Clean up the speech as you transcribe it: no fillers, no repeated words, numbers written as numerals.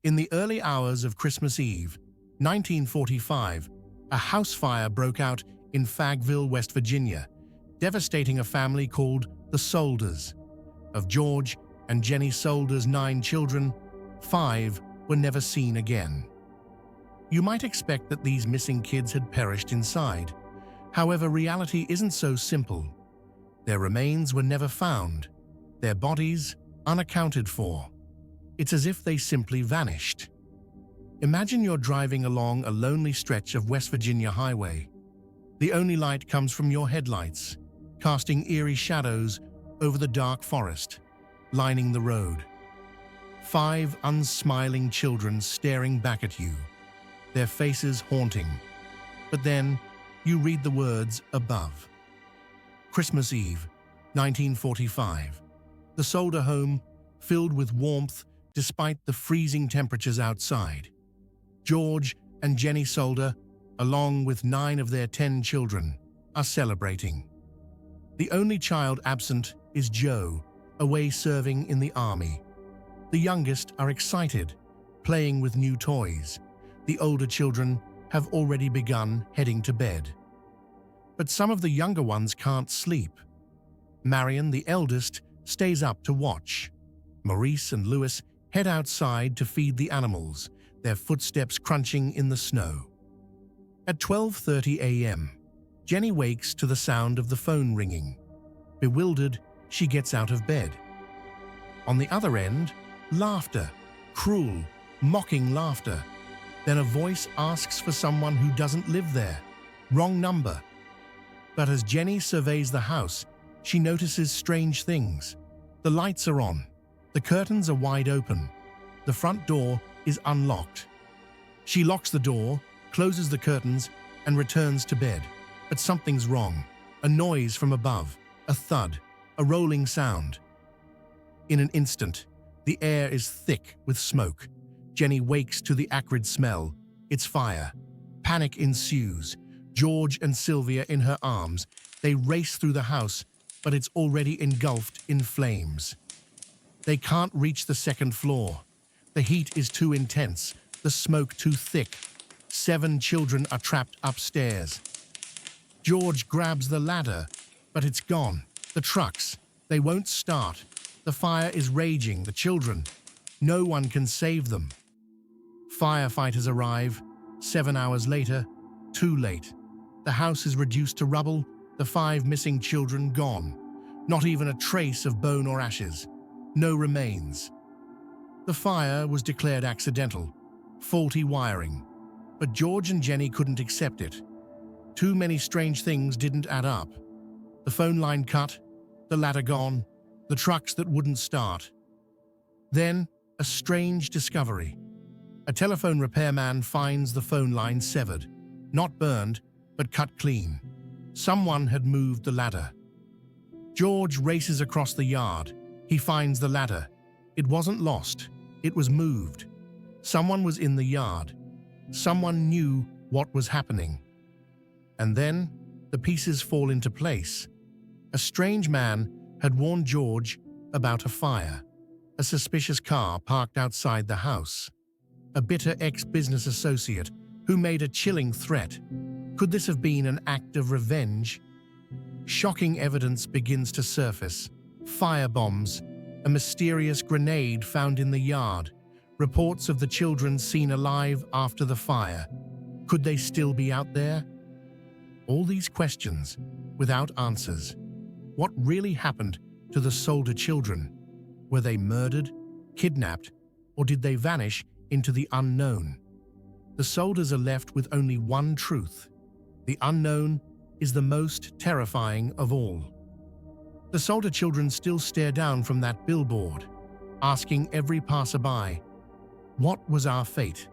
In the early hours of Christmas Eve, 1945, a house fire broke out in Fayetteville, West Virginia, devastating a family called the Sodders. Of George and Jenny Sodder's 9 children, 5 were never seen again. You might expect that these missing kids had perished inside. However, reality isn't so simple. Their remains were never found, their bodies unaccounted for. It's as if they simply vanished. Imagine you're driving along a lonely stretch of West Virginia highway. The only light comes from your headlights, casting eerie shadows over the dark forest, lining the road. 5 unsmiling children staring back at you, their faces haunting. But then, you read the words above. Christmas Eve, 1945. The Sodder home filled with warmth despite the freezing temperatures outside. George and Jenny Sodder, along with 9 of their 10 children, are celebrating. The only child absent is Joe, away serving in the army. The youngest are excited, playing with new toys. The older children have already begun heading to bed. But some of the younger ones can't sleep. Marion, the eldest, stays up to watch. Maurice and Louis head outside to feed the animals, their footsteps crunching in the snow. At 12:30 a.m., Jenny wakes to the sound of the phone ringing. Bewildered, she gets out of bed. On the other end, laughter, cruel, mocking laughter. Then a voice asks for someone who doesn't live there. Wrong number. But as Jenny surveys the house, she notices strange things. The lights are on. The curtains are wide open. The front door is unlocked. She locks the door, closes the curtains, and returns to bed. But something's wrong. A noise from above, a thud, a rolling sound. In an instant, the air is thick with smoke. Jenny wakes to the acrid smell. It's fire. Panic ensues. George and Sylvia in her arms. They race through the house, but it's already engulfed in flames. They can't reach the second floor. The heat is too intense, the smoke too thick. 7 children are trapped upstairs. George grabs the ladder, but it's gone. The trucks, they won't start. The fire is raging, the children. No one can save them. Firefighters arrive. 7 hours later, too late. The house is reduced to rubble, the 5 missing children gone. Not even a trace of bone or ashes. No remains. The fire was declared accidental, faulty wiring. But George and Jenny couldn't accept it. Too many strange things didn't add up. The phone line cut, the ladder gone, the trucks that wouldn't start. Then, a strange discovery. A telephone repairman finds the phone line severed, not burned, but cut clean. Someone had moved the ladder. George races across the yard. He finds the ladder. It wasn't lost. It was moved. Someone was in the yard. Someone knew what was happening. And then, the pieces fall into place. A strange man had warned George about a fire. A suspicious car parked outside the house. A bitter ex-business associate who made a chilling threat. Could this have been an act of revenge? Shocking evidence begins to surface. Firebombs, a mysterious grenade found in the yard, reports of the children seen alive after the fire. Could they still be out there? All these questions, without answers. What really happened to the Sodder children? Were they murdered, kidnapped, or did they vanish into the unknown? The Sodders are left with only one truth. The unknown is the most terrifying of all. The Sodder children still stare down from that billboard, asking every passerby, "What was our fate?"